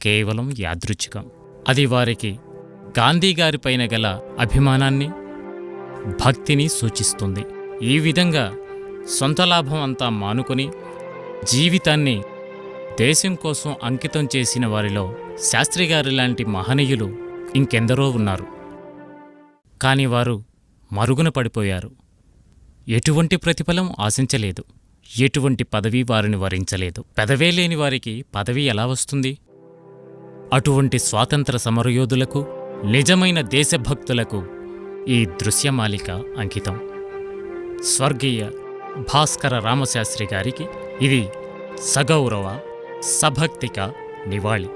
కేవలం యాదృచ్ఛికం. అది వారికి గాంధీగారిపైన గల అభిమానాన్ని, భక్తిని సూచిస్తుంది. ఈ విధంగా సొంత లాభం అంతా మానుకొని జీవితాన్ని దేశం కోసం అంకితం చేసిన వారిలో శాస్త్రిగారి లాంటి మహనీయులు ఇంకెందరో ఉన్నారు. కాని వారు మరుగున పడిపోయారు. ఎటువంటి ప్రతిఫలం ఆశించలేదు. ఎటువంటి పదవి వారిని వరించలేదు. పెదవే లేని వారికి పదవి ఎలా వస్తుంది? అటువంటి స్వాతంత్ర సమరయోధులకు, నిజమైన దేశభక్తులకు ఈ దృశ్యమాలిక అంకితం. స్వర్గీయ భాస్కర రామశాస్త్రి గారికి ఇది సగౌరవ, సభక్తిక నివాళి.